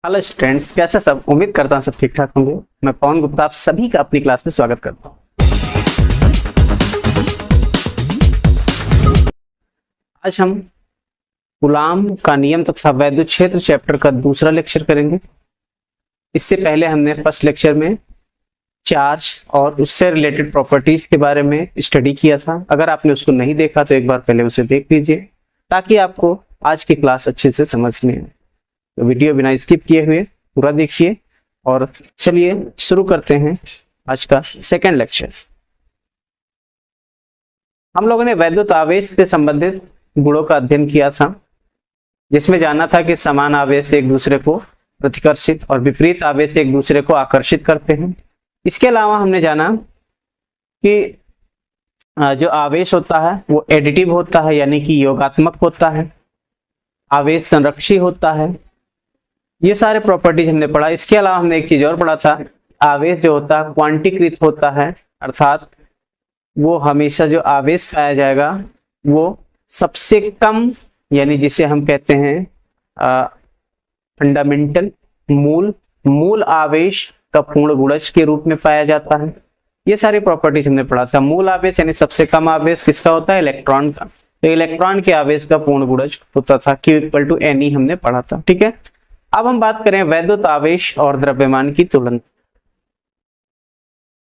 Hello students, कैसे सब। उम्मीद करता हूँ सब ठीक ठाक होंगे। मैं पवन गुप्ता आप सभी का अपनी क्लास में स्वागत करता हूँ। आज हम कूलाम का नियम तथा वैद्युत क्षेत्र चैप्टर का दूसरा लेक्चर करेंगे। इससे पहले हमने फर्स्ट लेक्चर में चार्ज और उससे रिलेटेड प्रॉपर्टीज के बारे में स्टडी किया था। अगर आपने उसको नहीं देखा तो एक बार पहले उसे देख लीजिए ताकि आपको आज की क्लास अच्छे से समझने आए। तो वीडियो बिना स्किप किए हुए पूरा देखिए और चलिए शुरू करते हैं आज का सेकंड लेक्चर। हम लोगों ने वैद्युत आवेश से संबंधित गुणों का अध्ययन किया था, जिसमें जाना था कि समान आवेश एक दूसरे को प्रतिकर्षित और विपरीत आवेश एक दूसरे को आकर्षित करते हैं। इसके अलावा हमने जाना कि जो आवेश होता है वो एडिटिव होता है, यानी कि योगात्मक होता है। आवेश संरक्षी होता है। ये सारे प्रॉपर्टीज हमने पढ़ा। इसके अलावा हमने एक चीज और पढ़ा था, आवेश जो होता है क्वांटीकृत होता है, अर्थात वो हमेशा जो आवेश पाया जाएगा वो सबसे कम, यानी जिसे हम कहते हैं फंडामेंटल मूल आवेश का पूर्ण गुणज के रूप में पाया जाता है। ये सारी प्रॉपर्टीज हमने पढ़ा था। मूल आवेश यानी सबसे कम आवेश किसका होता है? इलेक्ट्रॉन का। तो इलेक्ट्रॉन के आवेश का पूर्ण गुणज होता था Q = Ne हमने पढ़ा था। ठीक है, अब हम बात करें वैद्युत आवेश और द्रव्यमान की तुलना।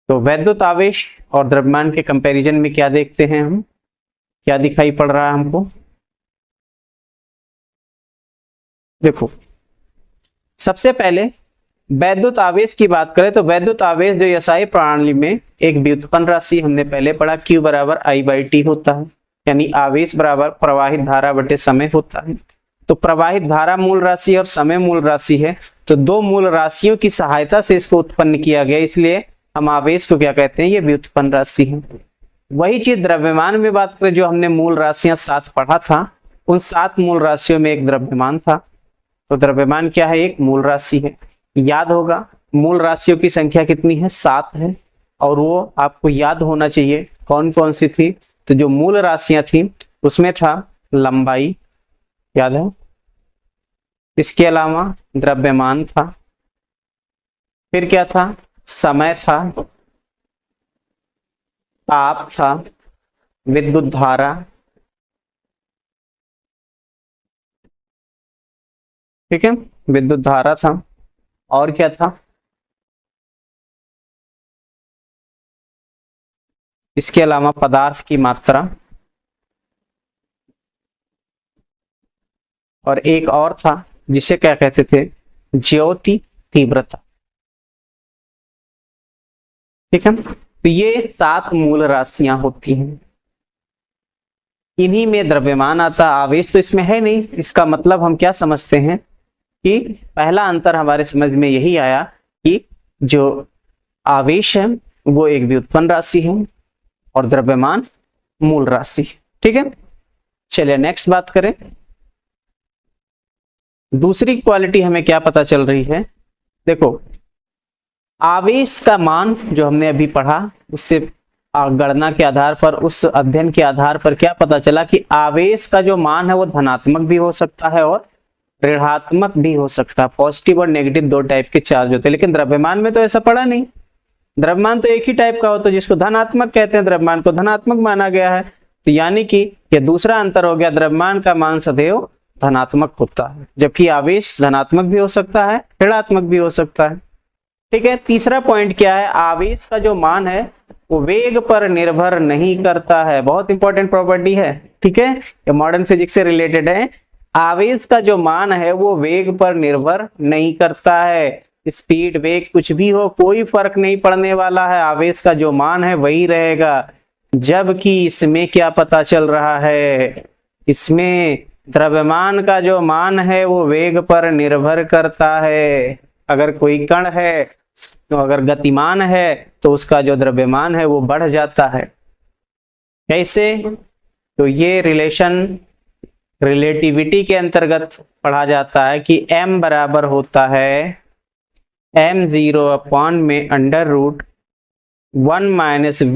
तो वैद्युत आवेश और द्रव्यमान के कंपैरिजन में क्या देखते हैं हम, क्या दिखाई पड़ रहा है हमको? देखो, सबसे पहले वैद्युत आवेश की बात करें तो वैद्युत आवेश जो SI प्रणाली में एक व्युत्पन्न राशि हमने पहले पढ़ा, Q = I/T होता है, यानी आवेश बराबर प्रवाहित धारा बटे समय होता है। तो प्रवाहित धारा मूल राशि और समय मूल राशि है, तो दो मूल राशियों की सहायता से इसको उत्पन्न किया गया, इसलिए हम आवेश को क्या कहते हैं? ये व्युत्पन्न राशि है। वही चीज द्रव्यमान में बात करें, जो हमने मूल राशियां 7 पढ़ा था, उन 7 मूल राशियों में एक द्रव्यमान था। तो द्रव्यमान क्या है? एक मूल राशि है। याद होगा मूल राशियों की संख्या कितनी है? 7 है। और वो आपको याद होना चाहिए कौन कौन सी थी। तो जो मूल राशियां थी उसमें था लंबाई, याद है, इसके अलावा द्रव्यमान था, फिर क्या था? समय था, ताप था, विद्युत धारा, ठीक है, विद्युत धारा था, और क्या था? इसके अलावा पदार्थ की मात्रा, और एक और था जिसे क्या कहते थे? ज्योति तीव्रता। ठीक है, तो ये 7 मूल राशियां होती हैं। इन्हीं में द्रव्यमान आता। आवेश तो इसमें है नहीं। इसका मतलब हम क्या समझते हैं कि पहला अंतर हमारे समझ में यही आया कि जो आवेश है वो एक व्युत्पन्न राशि है और द्रव्यमान मूल राशि। ठीक है, चलिए नेक्स्ट बात करें। दूसरी क्वालिटी हमें क्या पता चल रही है? देखो, आवेश का मान जो हमने अभी पढ़ा, उससे गणना के आधार पर, उस अध्ययन के आधार पर क्या पता चला कि आवेश का जो मान है वो धनात्मक भी हो सकता है और ऋणात्मक भी हो सकता है। पॉजिटिव और नेगेटिव 2 टाइप के चार्ज होते हैं, लेकिन द्रव्यमान में तो ऐसा पढ़ा नहीं। द्रव्यमान तो एक ही टाइप का होता है जिसको धनात्मक कहते हैं, द्रव्यमान को धनात्मक माना गया है। तो यानी कि यह दूसरा अंतर हो गया, द्रव्यमान का मान सदैव धनात्मक होता है, जबकि आवेश धनात्मक भी हो सकता है, ऋणात्मक भी हो सकता है। ठीक है, तीसरा पॉइंट क्या है? आवेश का जो मान है वो वेग पर निर्भर नहीं करता है। बहुत इंपॉर्टेंट प्रॉपर्टी है। ठीक है, ये मॉडर्न फिजिक्स से रिलेटेड है। आवेश का जो मान है वो वेग पर निर्भर नहीं करता है। स्पीड, वेग कुछ भी हो, कोई फर्क नहीं पड़ने वाला है। आवेश का जो मान है वही रहेगा। जबकि इसमें क्या पता चल रहा है? इसमें द्रव्यमान का जो मान है वो वेग पर निर्भर करता है। अगर कोई कण है तो अगर गतिमान है तो उसका जो द्रव्यमान है वो बढ़ जाता है। कैसे? तो ये रिलेशन रिलेटिविटी के अंतर्गत पढ़ा जाता है कि m बराबर होता है m0 में √1 -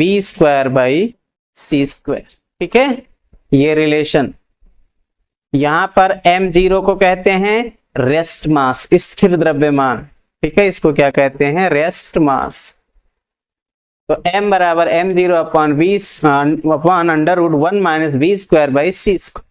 v²/c²। ठीक है, ये रिलेशन। यहां पर m0 को कहते हैं रेस्ट मास, स्थिर द्रव्यमान। ठीक है, इसको क्या कहते हैं? Rest mass. तो m बराबर m0 upon v upon under root 1 minus v square by c square,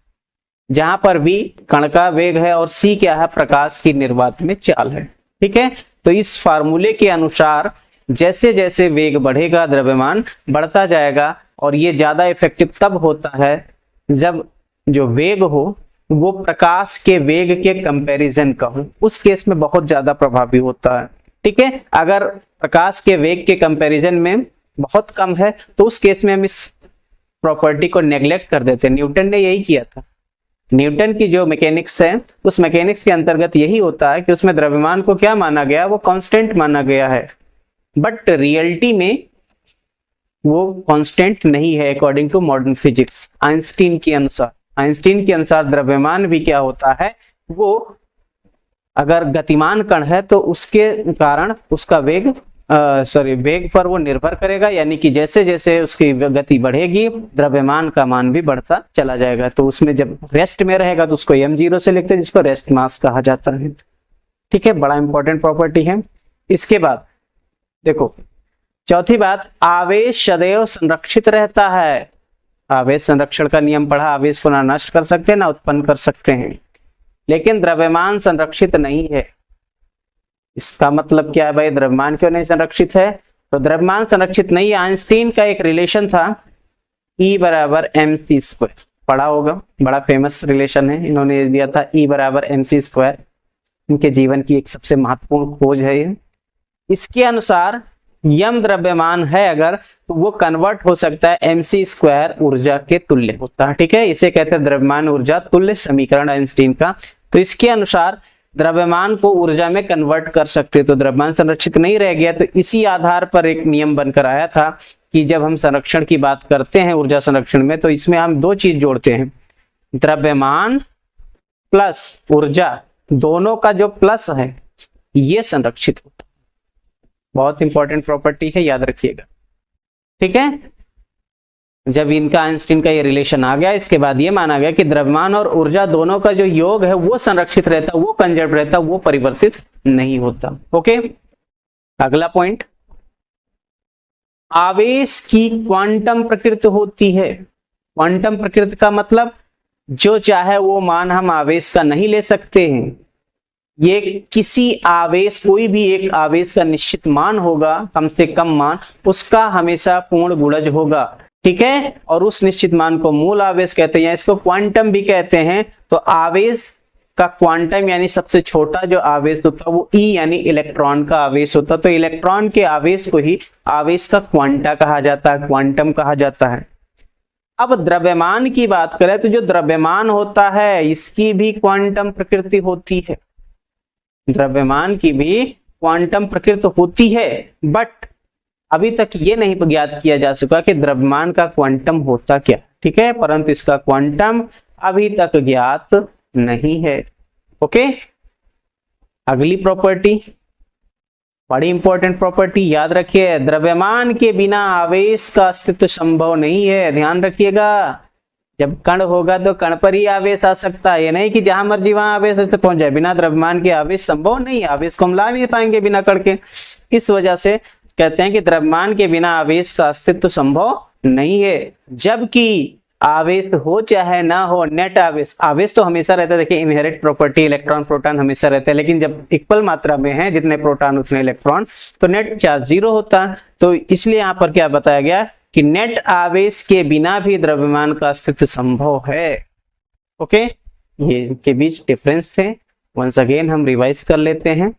जहां पर v कण का वेग है और c क्या है? प्रकाश की निर्वात में चाल है। ठीक है, तो इस फार्मूले के अनुसार जैसे जैसे वेग बढ़ेगा द्रव्यमान बढ़ता जाएगा, और ये ज्यादा इफेक्टिव तब होता है जब जो वेग हो वो प्रकाश के वेग के कंपैरिजन का हो, उस केस में बहुत ज्यादा प्रभावी होता है। ठीक है, अगर प्रकाश के वेग के कंपैरिजन में बहुत कम है तो उस केस में हम इस प्रॉपर्टी को नेग्लेक्ट कर देते हैं। न्यूटन ने यही किया था। न्यूटन की जो मैकेनिक्स है उस मैकेनिक्स के अंतर्गत यही होता है कि उसमें द्रव्यमान को क्या माना गया? वो कांस्टेंट माना गया है, बट रियलिटी में वो कांस्टेंट नहीं है according to modern physics. Einstein के अनुसार द्रव्यमान भी क्या होता है? वो अगर गतिमान कण है तो उसके कारण उसका वेग वेग पर वो निर्भर करेगा, यानी कि जैसे जैसे उसकी गति बढ़ेगी द्रव्यमान का मान भी बढ़ता चला जाएगा। तो उसमें जब रेस्ट में रहेगा तो उसको m0 से लिखते हैं, जिसको रेस्ट मास कहा जाता है। ठीक है, बड़ा इंपॉर्टेंट प्रॉपर्टी है। इसके बाद देखो चौथी बात, आवेश सदैव संरक्षित रहता है। आवेश संरक्षण का नियम पढ़ा, आवेश को ना नष्ट कर सकते हैं ना उत्पन्न कर सकते हैं, लेकिन द्रव्यमान संरक्षित नहीं है। इसका मतलब क्या है भाई? द्रव्यमान क्यों नहीं संरक्षित है? तो द्रव्यमान संरक्षित नहीं है। आइंस्टीन का एक रिलेशन था E बराबर mc स्क्वायर, पढ़ा होगा, बड़ा फेमस रिलेशन है। इन्होंने दिया था E बराबर mc स्क्वायर, इनके जीवन की एक सबसे महत्वपूर्ण खोज है ये। इसके अनुसार यम द्रव्यमान है अगर, तो वो कन्वर्ट हो सकता है mc स्क्वायर ऊर्जा के तुल्य होता है। ठीक है, इसे कहते हैं द्रव्यमान ऊर्जा तुल्य समीकरण आइंस्टीन का। तो इसके अनुसार द्रव्यमान को ऊर्जा में कन्वर्ट कर सकते, तो द्रव्यमान संरक्षित नहीं रह गया। तो इसी आधार पर एक नियम बनकर आया था कि जब हम संरक्षण की बात करते हैं ऊर्जा संरक्षण में, तो इसमें हम दो चीज जोड़ते हैं, द्रव्यमान प्लस ऊर्जा, दोनों का जो प्लस है ये संरक्षित होता है। बहुत इंपॉर्टेंट प्रॉपर्टी है, याद रखिएगा। ठीक है, जब इनका आइंस्टीन का ये रिलेशन आ गया, इसके बाद ये माना गया कि द्रव्यमान और ऊर्जा दोनों का जो योग है वो संरक्षित रहता, वो कंजर्व रहता, वो परिवर्तित नहीं होता। ओके, अगला पॉइंट, आवेश की क्वांटम प्रकृति होती है। क्वांटम प्रकृति का मतलब जो चाहे वो मान हम आवेश का नहीं ले सकते हैं। ये किसी आवेश, कोई भी एक आवेश का निश्चित मान होगा, कम से कम मान, उसका हमेशा पूर्ण गुणज होगा। ठीक है, और उस निश्चित मान को मूल आवेश कहते हैं, इसको क्वांटम भी कहते हैं। तो आवेश का क्वांटम यानी सबसे छोटा जो आवेश होता है वो E यानी इलेक्ट्रॉन का आवेश होता है। तो इलेक्ट्रॉन के आवेश को ही आवेश का क्वांटा कहा जाता है, क्वांटम कहा जाता है। अब द्रव्यमान की बात करें तो जो द्रव्यमान होता है इसकी भी क्वांटम प्रकृति होती है। द्रव्यमान की भी क्वांटम प्रकृति होती है, बट अभी तक ये नहीं ज्ञात किया जा सका कि द्रव्यमान का क्वांटम होता क्या। ठीक है, परंतु इसका क्वांटम अभी तक ज्ञात नहीं है। ओके, अगली प्रॉपर्टी बड़ी इंपॉर्टेंट प्रॉपर्टी, याद रखिए, द्रव्यमान के बिना आवेश का अस्तित्व संभव नहीं है। ध्यान रखिएगा, जब कण होगा तो कण पर ही आवेश आ सकता है, ये नहीं कि जहां मर्जी वहां आवेश ऐसे पहुंच जाए। बिना द्रव्यमान के आवेश संभव नहीं है, आवेश को हम ला नहीं पाएंगे बिना कण के। इस वजह से कहते हैं कि द्रव्यमान के बिना आवेश का अस्तित्व संभव नहीं है। जबकि आवेश हो चाहे ना हो, नेट आवेश, आवेश तो हमेशा रहता है। देखिए, इनहेरेंट प्रॉपर्टी, इलेक्ट्रॉन प्रोटॉन हमेशा रहते हैं, लेकिन जब इक्वल मात्रा में है, जितने प्रोटॉन उतने इलेक्ट्रॉन, तो नेट चार्ज 0 होता है। तो इसलिए यहाँ पर क्या बताया गया कि नेट आवेश के बिना भी द्रव्यमान का अस्तित्व संभव है। ओके, ये इनके बीच डिफरेंस थे। वंस अगेन हम रिवाइज कर लेते हैं।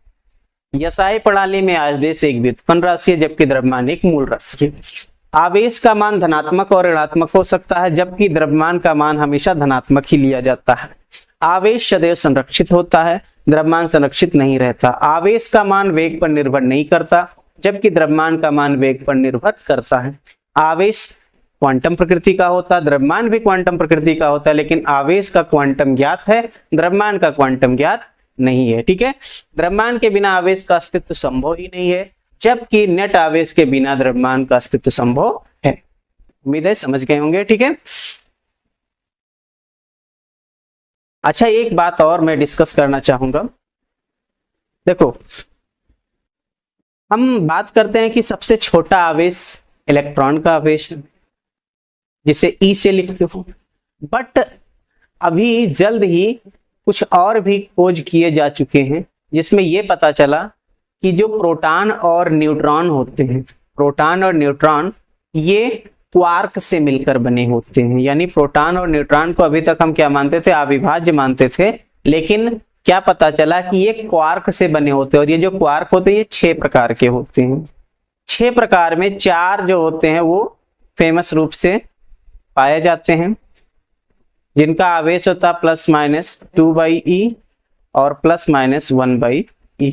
यसाई प्रणाली में आवेश एक व्युत्पन्न राशि है, जबकि द्रव्यमान एक मूल राशि है। आवेश का मान धनात्मक और ऋणात्मक हो सकता है, जबकि द्रव्यमान का मान हमेशा धनात्मक ही लिया जाता है। आवेश सदैव संरक्षित होता है, द्रव्यमान संरक्षित नहीं रहता। आवेश का मान वेग पर निर्भर नहीं करता, जबकि द्रव्यमान का मान वेग पर निर्भर करता है। आवेश क्वांटम प्रकृति का होता है, द्रव्यमान भी क्वांटम प्रकृति का होता है, लेकिन आवेश का क्वांटम ज्ञात है, द्रव्यमान का क्वांटम ज्ञात नहीं है। ठीक है, द्रव्यमान के बिना आवेश का अस्तित्व संभव ही नहीं है, जबकि नेट आवेश के बिना द्रव्यमान का अस्तित्व संभव है। उम्मीद है समझ गए होंगे। ठीक है, अच्छा, एक बात और मैं डिस्कस करना चाहूंगा। देखो, हम बात करते हैं कि सबसे छोटा आवेश इलेक्ट्रॉन का आवेश है, जिसे ई से लिखते हो, बट अभी जल्द ही कुछ और भी खोज किए जा चुके हैं, जिसमें यह पता चला कि जो प्रोटॉन और न्यूट्रॉन होते हैं, प्रोटॉन और न्यूट्रॉन ये क्वार्क से मिलकर बने होते हैं। यानी प्रोटॉन और न्यूट्रॉन को अभी तक हम क्या मानते थे, अविभाज्य मानते थे, लेकिन क्या पता चला कि ये क्वार्क से बने होते हैं। और ये जो क्वार्क होते हैं ये 6 प्रकार के होते हैं। 6 प्रकार में 4 जो होते हैं वो फेमस रूप से पाए जाते हैं, जिनका आवेश होता है ±2/e और ±1/e।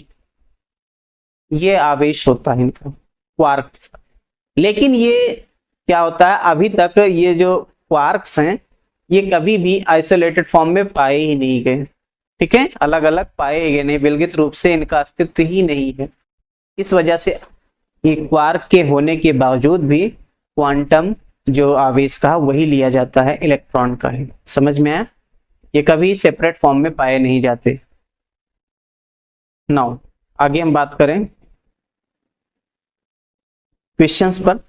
ये आवेश होता है इनका, क्वार्क्स। लेकिन ये क्या होता है, अभी तक ये जो क्वार्क्स हैं ये कभी भी आइसोलेटेड फॉर्म में पाए ही नहीं गए। ठीक है, अलग अलग पाए गए नहीं, विलगित रूप से इनका अस्तित्व ही नहीं है। इस वजह से ये क्वार्क के होने के बावजूद भी क्वांटम जो आवेश का वही लिया जाता है, इलेक्ट्रॉन का है। समझ में आया? ये कभी सेपरेट फॉर्म में पाए नहीं जाते। नाउ आगे हम बात करें क्वेश्चंस पर।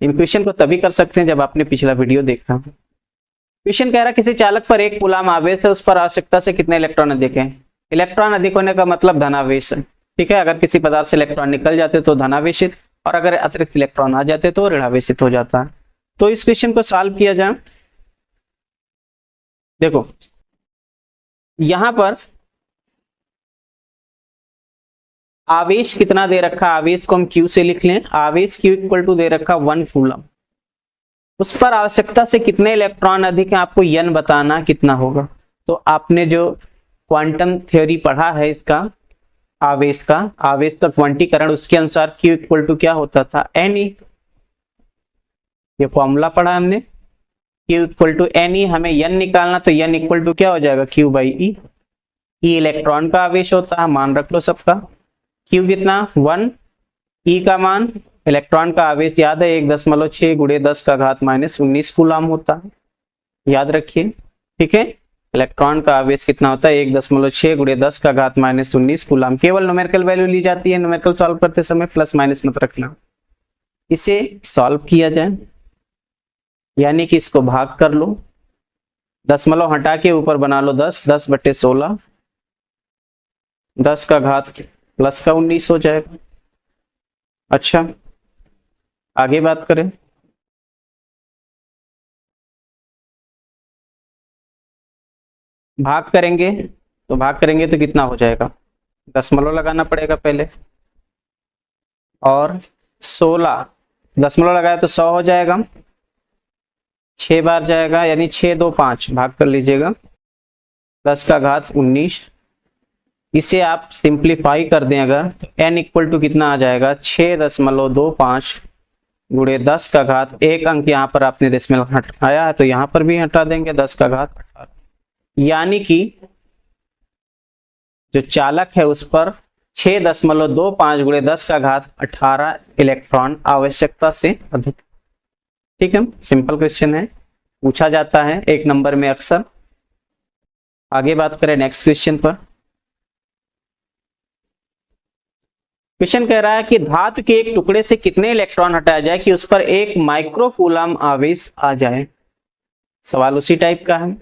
इन क्वेश्चन को तभी कर सकते हैं जब आपने पिछला वीडियो देखा। क्वेश्चन कह रहा है किसी चालक पर 1 कूलाम आवेश है, उस पर आवश्यकता से कितने इलेक्ट्रॉन अधिक हैं। इलेक्ट्रॉन अधिक होने का मतलब धनावेश है। ठीक है, अगर किसी पदार्थ से इलेक्ट्रॉन निकल जाते तो धनावेशित, और अगर अतिरिक्त इलेक्ट्रॉन आ जाते तो ऋणावेशित हो जाता है। तो इस क्वेश्चन को सॉल्व किया जाए। देखो यहां पर आवेश कितना दे रखा, आवेश को हम Q से लिख लें। आवेश Q इक्वल टू दे रखा 1 कूलम। उस पर आवश्यकता से कितने इलेक्ट्रॉन अधिक हैं, आपको n बताना कितना होगा। तो आपने जो क्वांटम थ्योरी पढ़ा है इसका, आवेश का क्वांटीकरण, उसके अनुसार Q इक्वल टू क्या होता था, Ne। ये फॉर्मूला पढ़ा हमने, Q इक्वल टू Ne। हमें n निकालना, तो n इक्वल टू क्या हो जाएगा, Q/e। E इलेक्ट्रॉन का आवेश होता है, मान रख लो सबका। Q कितना 1, E का मान, इलेक्ट्रॉन का आवेश याद है 1.6 × 10⁻⁻19 कूलाम होता है, याद रखिए। ठीक है, इलेक्ट्रॉन का आवेश कितना होता है 1.6 × 10⁻⁻19 कूलाम। केवल न्यूमेरिकल वैल्यू ली जाती है, न्यूमेरिकल सॉल्व करते समय प्लस माइनस मत रखना। इसे सॉल्व किया जाए, यानी कि इसको भाग कर लो, दशमलव हटा के ऊपर बना लो 10, 10/16, 10⁻+19 हो जाएगा। अच्छा, आगे बात करें। भाग करेंगे तो कितना हो जाएगा, दशमलव लगाना पड़ेगा पहले, और 16 दशमलव लगाया तो 100 हो जाएगा, 6 बार जाएगा, यानी 6 2 5, भाग कर लीजिएगा 10⁻19। इसे आप सिंप्लीफाई कर दें अगर, तो n इक्वल टू कितना आ जाएगा 6.25 × 10⁻, एक अंक यहाँ पर आपने दशमलव हटाया है तो यहाँ पर भी हटा देंगे 10⁻18। यानी कि जो चालक है उस पर 6.25 × 10⁻18 इलेक्ट्रॉन आवश्यकता से अधिक। ठीक है, सिंपल क्वेश्चन है, पूछा जाता है 1 नंबर में अक्सर। आगे बात करें नेक्स्ट क्वेश्चन पर। क्वेश्चन कह रहा है कि धातु के एक टुकड़े से कितने इलेक्ट्रॉन हटाया जाए कि उस पर 1 माइक्रोकूलम आवेश आ जाए। सवाल उसी टाइप का है,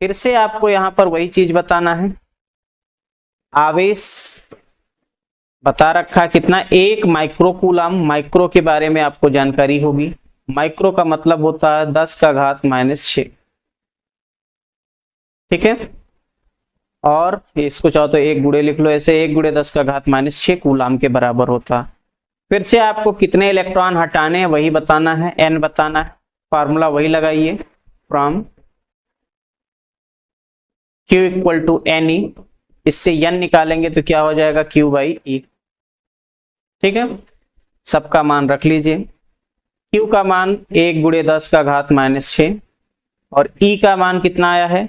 फिर से आपको यहां पर वही चीज बताना है। आवेश बता रखा कितना, 1 माइक्रोकूलम। माइक्रो के बारे में आपको जानकारी होगी, माइक्रो का मतलब होता है 10⁻⁻6। ठीक है, और इसको चाहो तो 1 गुणे लिख लो, ऐसे 1 × 10⁻⁻6 कूलाम के बराबर होता। फिर से आपको कितने इलेक्ट्रॉन हटाने हैं वही बताना है, n बताना है। फार्मूला वही लगाइए, from Q equal to Ne। इससे n निकालेंगे तो क्या हो जाएगा, Q/e। ठीक है, सबका मान रख लीजिए। Q का मान 1 × 10⁻⁻6 और E का मान कितना आया है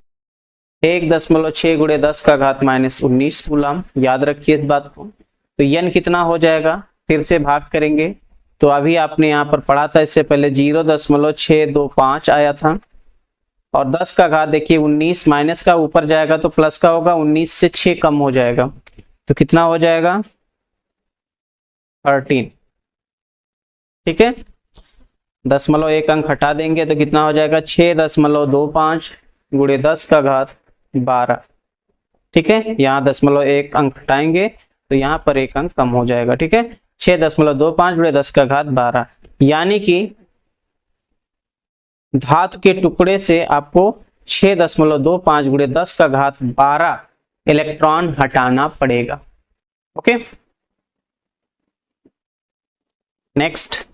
1.6 × 10⁻⁻19 कूलाम। याद रखिए इस बात को। तो n कितना हो जाएगा, फिर से भाग करेंगे तो अभी आपने यहाँ पर पढ़ा था इससे पहले 0.625 आया था, और 10 का घात देखिए 19, माइनस का ऊपर जाएगा तो प्लस का होगा, 19 से 6 कम हो जाएगा तो कितना हो जाएगा 13। ठीक है, 10.1 अंक हटा देंगे तो कितना हो जाएगा 6.25 गुणे 10 का घात 12। ठीक है, यहाँ 10.1 अंक हटाएंगे तो यहाँ पर 1 अंक कम हो जाएगा। ठीक है, 6.25 गुणे 10 का घात 12, यानी कि धातु के टुकड़े से आपको 6.25 गुणे 10 का घात 12 इलेक्ट्रॉन हटाना पड़ेगा। ओके, नेक्स्ट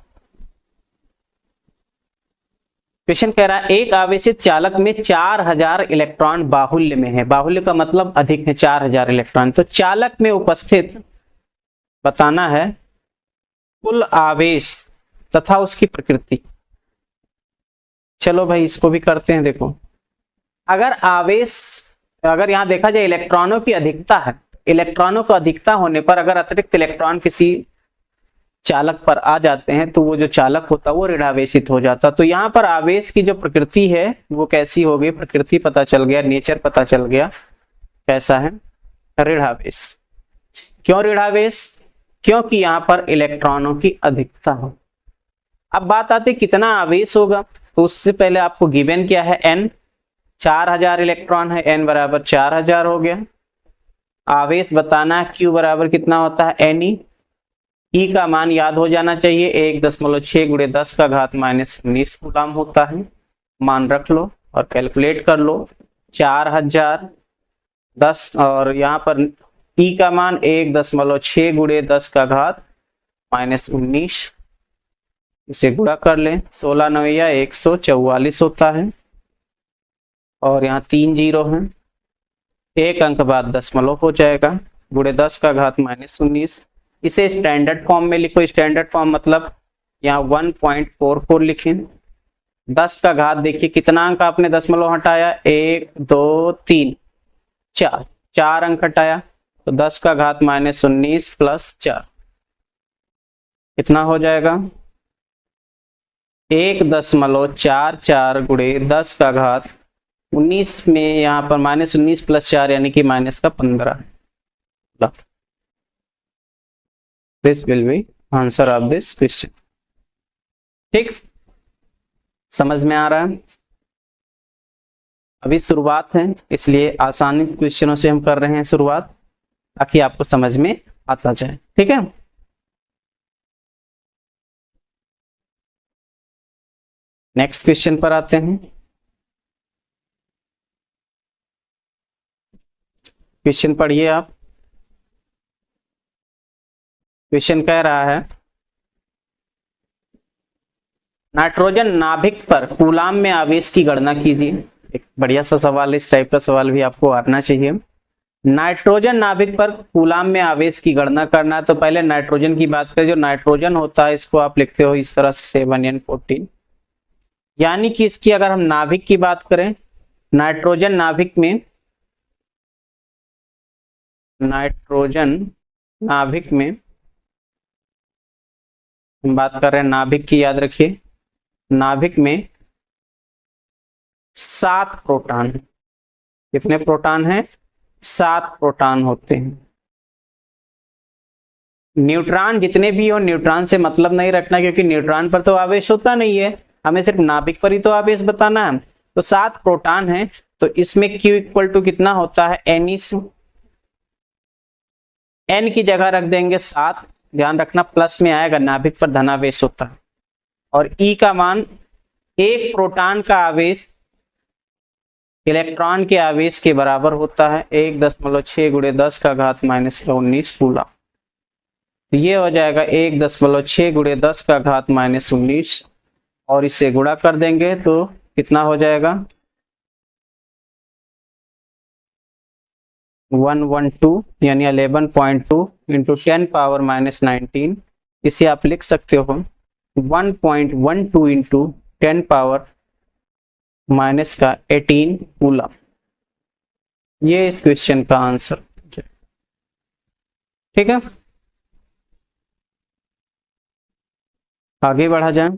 क्वेश्चन कह रहा है एक आवेशित चालक में 4000 इलेक्ट्रॉन बाहुल्य में है। बाहुल्य का मतलब अधिक है, 4000 इलेक्ट्रॉन। तो चालक में उपस्थित बताना है कुल आवेश तथा उसकी प्रकृति। चलो भाई इसको भी करते हैं। देखो, अगर यहां देखा जाए इलेक्ट्रॉनों की अधिकता है, इलेक्ट्रॉनों को अधिकता होने पर अगर अतिरिक्त इलेक्ट्रॉन किसी चालक पर आ जाते हैं तो वो जो चालक होता है वो ऋणावेशित हो जाता। तो यहाँ पर आवेश की जो प्रकृति है वो कैसी हो गई, प्रकृति पता चल गया, नेचर पता चल गया, कैसा है, ऋणावेश। क्यों ऋणावेश? क्योंकि यहाँ पर इलेक्ट्रॉनों की अधिकता हो। अब बात आती है कितना आवेश होगा, तो उससे पहले आपको गिवन क्या है, n 4000 इलेक्ट्रॉन है, n बराबर 4000 हो गया। आवेश बताना है q बराबर कितना होता है Ne। ई का मान याद हो जाना चाहिए, 1.6 गुणे 10 का घात -19 कूलम होता है। मान रख लो और कैलकुलेट कर लो, 4000 10 और यहाँ पर ई का मान 1.6 गुणे 10 का घात -19, इसे गुणा कर लें, 16 9 144 होता है और यहाँ 3 जीरो है, एक अंक बाद दशमलव हो जाएगा, गुणे 10 का घात -19। इसे स्टैंडर्ड फॉर्म में लिखो। स्टैंडर्ड फॉर्म मतलब यहाँ 1.44 लिखें। 10 का घात देखिए कितना अंक आपने दशमलव हटाया, 1 2 3 4, 4 अंक हटाया तो 10 का घात -19 प्लस 4 कितना हो जाएगा 1.44 गुणे 10 का घात 19 में यहाँ पर -19 प्लस 4 यानी कि माइनस का 15। This will be answer of this question। ठीक, समझ में आ रहा है? अभी शुरुआत है इसलिए आसानी क्वेश्चनों से हम कर रहे हैं शुरुआत, ताकि आपको समझ में आता जाए। ठीक है, नेक्स्ट क्वेश्चन पर आते हैं। क्वेश्चन पढ़िए आप। क्वेश्चन कह रहा है नाइट्रोजन नाभिक पर कूलाम में आवेश की गणना कीजिए। एक बढ़िया सा सवाल है, इस टाइप का सवाल भी आपको आना चाहिए। नाइट्रोजन नाभिक पर कूलाम में आवेश की गणना करना है तो पहले नाइट्रोजन की बात करें। जो नाइट्रोजन होता है इसको आप लिखते हो इस तरह से 7n14, यानी कि इसकी अगर हम नाभिक की बात करें, नाइट्रोजन नाभिक में हम बात कर रहे हैं नाभिक की, याद रखिए नाभिक में 7 प्रोटॉन। कितने प्रोटॉन हैं? 7 प्रोटॉन होते हैं। न्यूट्रॉन जितने भी हो, न्यूट्रॉन से मतलब नहीं रखना क्योंकि न्यूट्रॉन पर तो आवेश होता नहीं है, हमें सिर्फ नाभिक पर ही तो आवेश बताना है। तो 7 प्रोटॉन है तो इसमें Q इक्वल टू कितना होता है Ne से, N की जगह रख देंगे 7, ध्यान रखना प्लस में आएगा, नाभिक पर धनावेश होता है। और E का मान एक प्रोटॉन का आवेश इलेक्ट्रॉन के आवेश के बराबर होता है, 1.6 गुणे 10 का घात -19 कूलम। ये हो जाएगा 1.6 गुणे 10 का घात -19 और इससे गुणा कर देंगे तो कितना हो जाएगा 112 यानी 11.2 इंटू 10 पावर -19। इसे आप लिख सकते हो 1.12 इंटू 10 पावर -18 कूलम। ये इस क्वेश्चन का आंसर। ठीक है, आगे बढ़ा जाए।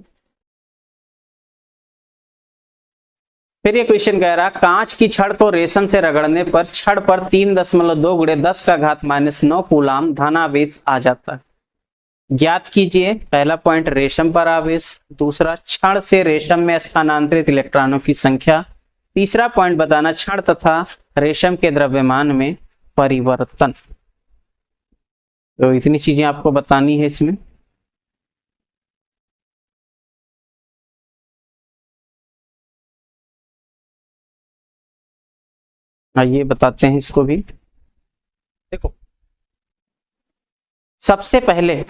फिर ये क्वेश्चन कह रहा कांच की छड़ को रेशम से रगड़ने पर छड़ पर 3.2 × 10⁻⁹ कूलाम धनावेश आ जाता है। ज्ञात कीजिए। पहला पॉइंट रेशम पर आवेश, दूसरा छड़ से रेशम में स्थानांतरित इलेक्ट्रॉनों की संख्या, तीसरा पॉइंट बताना छड़ तथा रेशम के द्रव्यमान में परिवर्तन। तो इतनी चीजें आपको बतानी है इसमें। आइए बताते हैं इसको भी। देखो सबसे पहले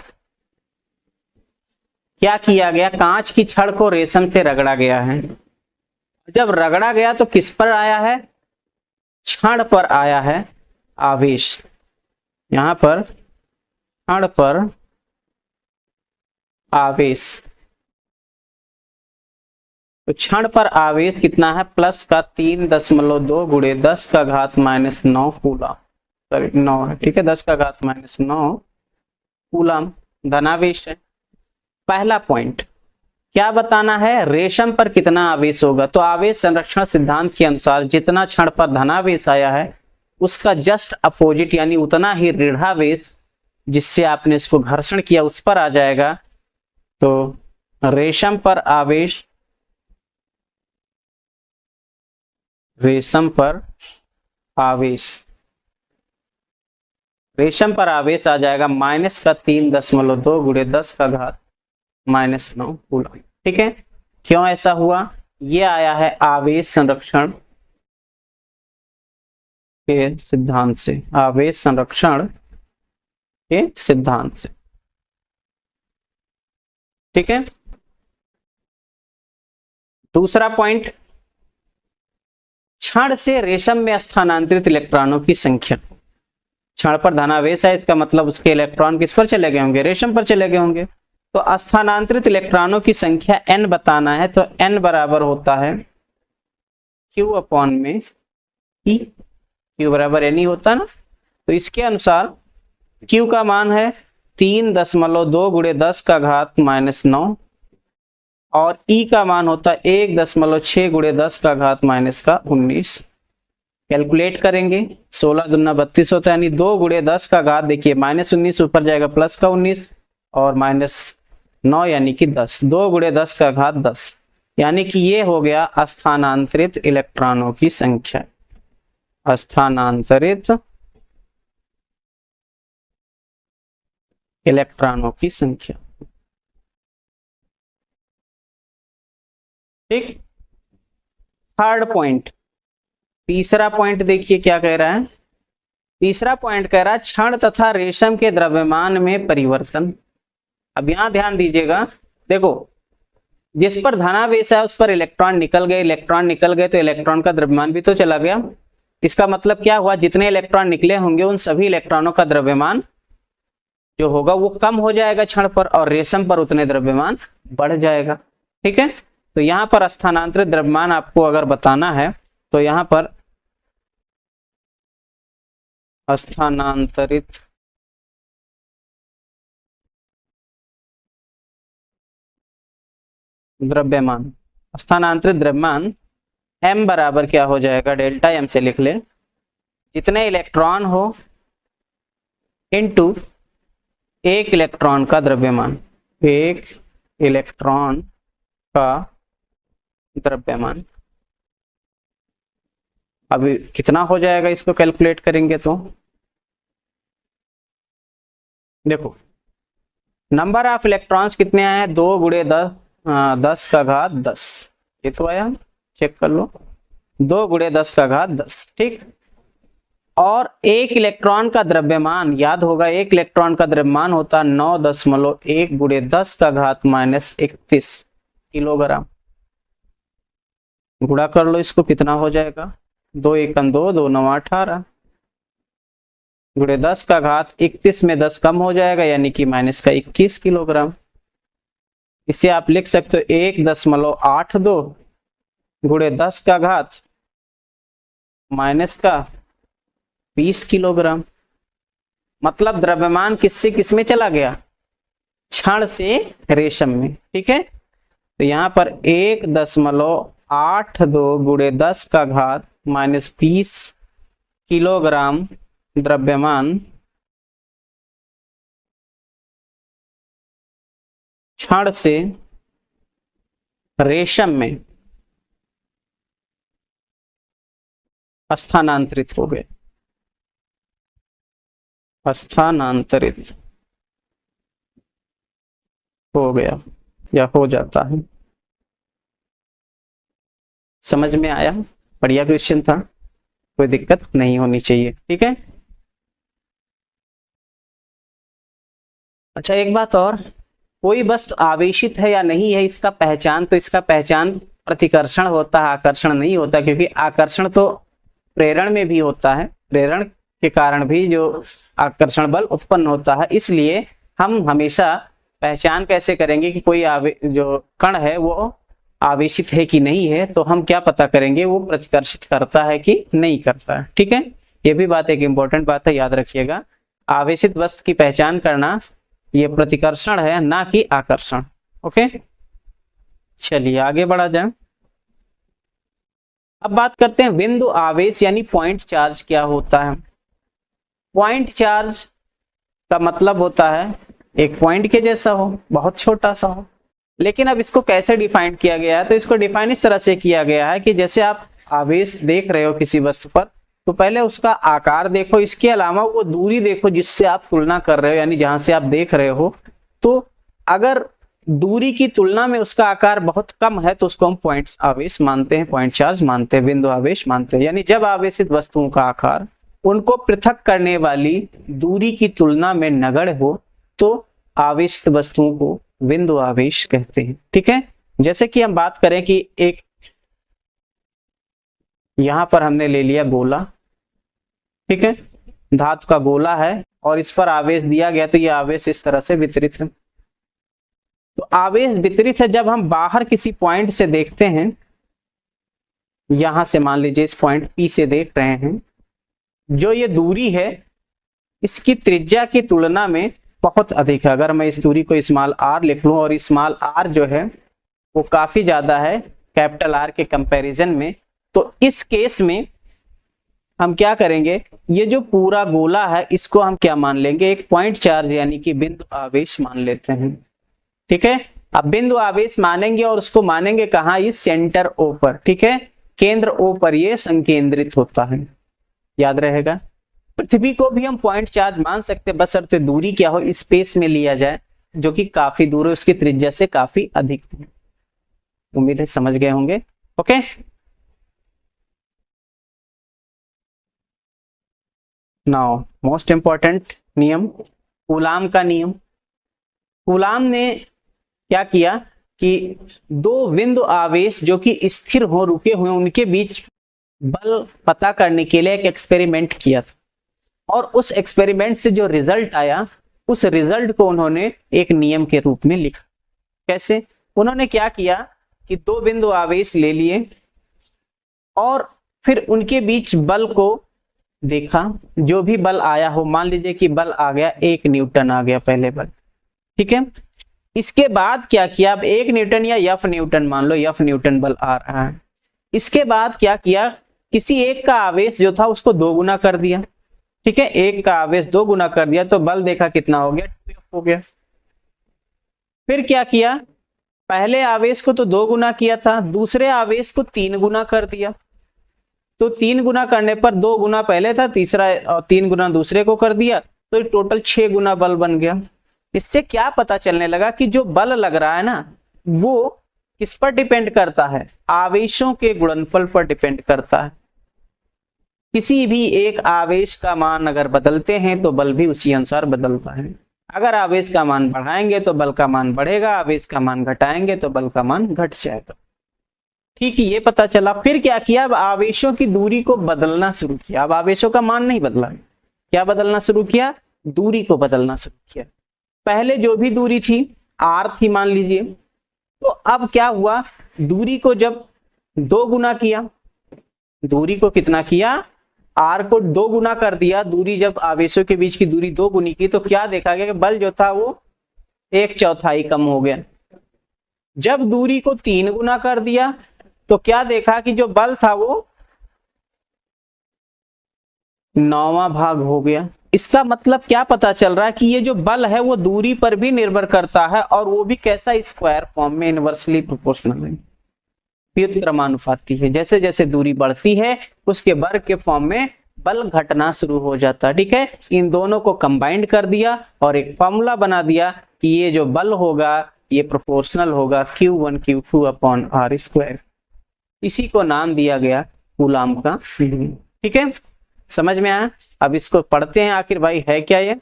क्या किया गया, कांच की छड़ को रेशम से रगड़ा गया है। जब रगड़ा गया तो किस पर आया है, छड़ पर आया है आवेश। यहां पर छड़ पर आवेश, तो छड़ पर आवेश कितना है, प्लस का 3.2 × 10⁻⁹ कूलाम, सॉरी 9 है, ठीक है, 10⁻⁹ कूलाम धनावेश है। पहला पॉइंट क्या बताना है, रेशम पर कितना आवेश होगा। तो आवेश संरक्षण सिद्धांत के अनुसार जितना छड़ पर धनावेश आया है उसका जस्ट अपोजिट यानी उतना ही ऋणावेश जिससे आपने इसको घर्षण किया उस पर आ जाएगा। तो रेशम पर आवेश, रेशम पर आवेश, रेशम पर आवेश आ जाएगा माइनस का 3.2 × 10⁻⁹ कूलाम। ठीक है, क्यों ऐसा हुआ, ये आया है आवेश संरक्षण के सिद्धांत से, आवेश संरक्षण के सिद्धांत से। ठीक है, दूसरा पॉइंट, छड़ से रेशम में स्थानांतरित इलेक्ट्रॉनों की संख्या। छड़ पर धनावेश है, इसका मतलब उसके इलेक्ट्रॉन किस पर चले गए होंगे, रेशम पर चले गए होंगे। तो स्थानांतरित इलेक्ट्रॉनों की संख्या n बताना है। तो n बराबर होता है Q/में E, Q बराबर n ही होता है ना। तो इसके अनुसार Q का मान है 3.2 × 10⁻⁹ और E का मान होता है 1.6 × 10⁻⁻19। कैलकुलेट करेंगे, 16 दूना 32 होता है, यानी 2 × 10⁻, देखिए -19 ऊपर जाएगा प्लस का 19 और -9 यानी कि 10, 2 × 10⁻10, यानी कि ये हो गया स्थानांतरित इलेक्ट्रॉनों की संख्या, स्थानांतरित इलेक्ट्रॉनों की संख्या। ठीक, थर्ड पॉइंट, तीसरा पॉइंट देखिए क्या कह रहा है। तीसरा पॉइंट कह रहा है छड़ तथा रेशम के द्रव्यमान में परिवर्तन। अब यहां ध्यान दीजिएगा, देखो जिस पर धनावेश है उस पर इलेक्ट्रॉन निकल गए, इलेक्ट्रॉन निकल गए तो इलेक्ट्रॉन का द्रव्यमान भी तो चला गया। इसका मतलब क्या हुआ, जितने इलेक्ट्रॉन निकले होंगे उन सभी इलेक्ट्रॉनों का द्रव्यमान जो होगा वो कम हो जाएगा छड़ पर, और रेशम पर उतने द्रव्यमान बढ़ जाएगा। ठीक है, तो यहां पर स्थानांतरित द्रव्यमान आपको अगर बताना है तो यहां पर स्थानांतरित द्रव्यमान, स्थानांतरित द्रव्यमान m बराबर क्या हो जाएगा, डेल्टा m से लिख ले, जितने इलेक्ट्रॉन हो इनटू एक इलेक्ट्रॉन का द्रव्यमान, एक इलेक्ट्रॉन का द्रव्यमान। अभी कितना हो जाएगा इसको कैलकुलेट करेंगे तो देखो नंबर ऑफ इलेक्ट्रॉन्स कितने आए हैं, 2 × 10⁻10, ये तो आया, चेक कर लो, 2 × 10⁻10। ठीक, और एक इलेक्ट्रॉन का द्रव्यमान याद होगा, एक इलेक्ट्रॉन का द्रव्यमान होता 9.1 × 10⁻31 किलोग्राम। गुणा कर लो इसको, कितना हो जाएगा, 2 × 1 = 2, 2 × 9 = 18 × 10⁻31 में 10 कम हो जाएगा यानी कि -21 किलोग्राम। इसे आप लिख सकते हो 1.82 × 10⁻20 किलोग्राम। मतलब द्रव्यमान किससे किसमें चला गया, छड़ से रेशम में। ठीक है, तो यहां पर 1.82 8 2 गुणे 10 का घात -20 किलोग्राम द्रव्यमान क्षण से रेशम में स्थानांतरित हो गए, स्थानांतरित हो गया या हो जाता है। समझ में आया? बढ़िया क्वेश्चन था, कोई दिक्कत नहीं होनी चाहिए। ठीक है। अच्छा, एक बात और, कोई वस्तु आवेशित है या नहीं है इसका पहचान, तो इसका पहचान प्रतिकर्षण होता है, आकर्षण नहीं होता, क्योंकि आकर्षण तो प्रेरण में भी होता है, प्रेरण के कारण भी जो आकर्षण बल उत्पन्न होता है। इसलिए हम हमेशा पहचान कैसे करेंगे कि कोई जो कण है वो आवेशित है कि नहीं है, तो हम क्या पता करेंगे, वो प्रतिकर्षित करता है कि नहीं करता है। ठीक है, ये भी बात एक इंपॉर्टेंट बात है, याद रखिएगा। आवेशित वस्तु की पहचान करना ये प्रतिकर्षण है, ना कि आकर्षण। ओके, चलिए आगे बढ़ा जाए। अब बात करते हैं बिंदु आवेश यानी पॉइंट चार्ज क्या होता है। पॉइंट चार्ज का मतलब होता है एक पॉइंट के जैसा हो, बहुत छोटा सा हो। लेकिन अब इसको कैसे डिफाइन किया गया है, तो इसको डिफाइन इस तरह से किया गया है कि जैसे आप आवेश देख रहे हो किसी वस्तु पर, तो पहले उसका आकार देखो, इसके अलावा वो दूरी देखो जिससे आप तुलना कर रहे हो, यानी जहां से आप देख रहे हो। तो अगर दूरी की तुलना में उसका आकार बहुत कम है तो उसको हम पॉइंट आवेश मानते हैं, पॉइंट चार्ज मानते हैं, बिंदु आवेश मानते हैं। यानी जब आवेशित वस्तुओं का आकार उनको पृथक करने वाली दूरी की तुलना में नगण्य हो तो आवेशित वस्तुओं को बिंदु आवेश कहते हैं। ठीक है, जैसे कि हम बात करें कि एक यहां पर हमने ले लिया गोला, ठीक है, धातु का गोला है और इस पर आवेश दिया गया, तो यह आवेश इस तरह से वितरित है। तो आवेश वितरित है जब हम बाहर किसी पॉइंट से देखते हैं, यहां से मान लीजिए इस पॉइंट P से देख रहे हैं, जो ये दूरी है इसकी त्रिज्या की तुलना में बहुत अधिक है। अगर मैं इस दूरी को स्मॉल r लिख लूं और स्मॉल r जो है वो काफी ज्यादा है कैपिटल R के कंपैरिजन में, तो इस केस में हम क्या करेंगे, ये जो पूरा गोला है इसको हम क्या मान लेंगे, एक पॉइंट चार्ज यानी कि बिंदु आवेश मान लेते हैं। ठीक है, अब बिंदु आवेश मानेंगे और उसको मानेंगे कहां, इस सेंटर O पर। ठीक है, केंद्र O पर ये संकेंद्रित होता है, याद रहेगा। पृथ्वी को भी हम पॉइंट चार्ज मान सकते हैं, बशर्ते दूरी क्या हो, स्पेस में लिया जाए, जो कि काफी दूर है, उसकी त्रिज्या से काफी अधिक है। उम्मीद है समझ गए होंगे। ओके, नाउ मोस्ट इंपॉर्टेंट नियम, कूलाम का नियम। कूलाम ने क्या किया कि दो बिंदु आवेश जो कि स्थिर हो, रुके हुए, उनके बीच बल पता करने के लिए एक एक्सपेरिमेंट किया था, और उस एक्सपेरिमेंट से जो रिजल्ट आया, उस रिजल्ट को उन्होंने एक नियम के रूप में लिखा। कैसे? उन्होंने क्या किया कि दो बिंदु आवेश ले लिए और फिर उनके बीच बल को देखा, जो भी बल आया हो, मान लीजिए कि बल आ गया 1 न्यूटन आ गया पहले बल, ठीक है। इसके बाद क्या किया, अब 1 न्यूटन या F न्यूटन मान लो, F न्यूटन बल आ रहा है। इसके बाद क्या किया, किसी एक का आवेश जो था उसको 2 गुना कर दिया, ठीक है, एक का आवेश 2 गुना कर दिया, तो बल देखा कितना हो गया, 2F हो गया। फिर क्या किया, पहले आवेश को तो 2 गुना किया था, दूसरे आवेश को 3 गुना कर दिया, तो 3 गुना करने पर 2 गुना पहले था, तीसरा और 3 गुना दूसरे को कर दिया, तो टोटल 6 गुना बल बन गया। इससे क्या पता चलने लगा कि जो बल लग रहा है ना, वो किस पर डिपेंड करता है, आवेशों के गुणनफल पर डिपेंड करता है। किसी भी एक आवेश का मान अगर बदलते हैं तो बल भी उसी अनुसार बदलता है। अगर आवेश का मान बढ़ाएंगे तो बल का मान बढ़ेगा, आवेश का मान घटाएंगे तो बल का मान घट जाएगा। ठीक है, ये पता चला। फिर क्या किया, अब आवेशों की दूरी को बदलना शुरू किया। अब आवेशों का मान नहीं बदला, क्या बदलना शुरू किया, दूरी को बदलना शुरू किया। पहले जो भी दूरी थी r थी मान लीजिए, तो अब क्या हुआ, दूरी को जब 2 गुना किया, दूरी को कितना किया, r को 2 गुना कर दिया, दूरी जब आवेशों के बीच की दूरी 2 गुनी की, तो क्या देखा गया कि बल जो था वो 1/4 कम हो गया। जब दूरी को 3 गुना कर दिया तो क्या देखा कि जो बल था वो 9वां भाग हो गया। इसका मतलब क्या पता चल रहा है कि ये जो बल है वो दूरी पर भी निर्भर करता है, और वो भी कैसा, स्क्वायर फॉर्म में, इनवर्सली प्रोपोर्शनल है, व्युत्क्रमानुपाती है। जैसे जैसे दूरी बढ़ती है उसके वर्ग के फॉर्म में बल घटना शुरू हो जाता है। ठीक है, इन दोनों को कंबाइंड कर दिया और एक फॉर्मूला बना दिया कि ये जो बल होगा ये प्रोपोर्शनल होगा Q1 Q2 upon are square. इसी को नाम दिया गया कूलाम का नियम। ठीक है, समझ में आया? अब इसको पढ़ते हैं आखिर भाई है क्या ये।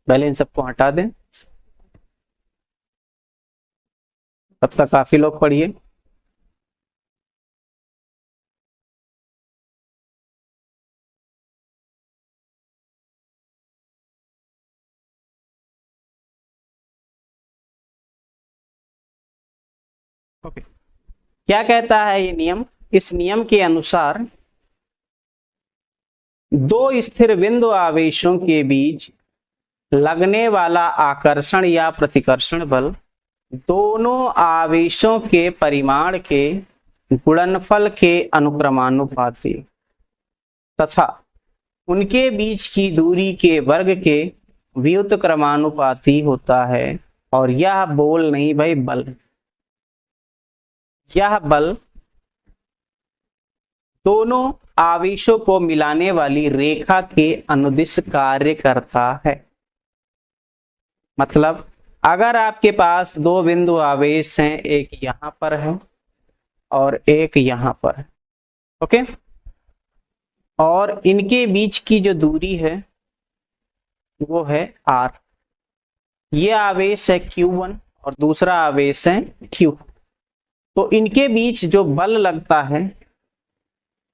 पहले इन सबको हटा दें, तब तक काफी लोग पढ़िए। ओके, क्या कहता है ये नियम? इस नियम के अनुसार दो स्थिर बिंदु आवेशों के बीच लगने वाला आकर्षण या प्रतिकर्षण बल दोनों आवेशों के परिमाण के गुणनफल के अनुक्रमानुपाती तथा उनके बीच की दूरी के वर्ग के व्युत्क्रमानुपाती होता है। और यह बोल नहीं भाई, बल, यह बल दोनों आवेशों को मिलाने वाली रेखा के अनुदिश कार्य करता है। मतलब अगर आपके पास दो बिंदु आवेश हैं, एक यहां पर है और एक यहां पर है, ओके, और इनके बीच की जो दूरी है वो है r, ये आवेश है Q1 और दूसरा आवेश है Q। तो इनके बीच जो बल लगता है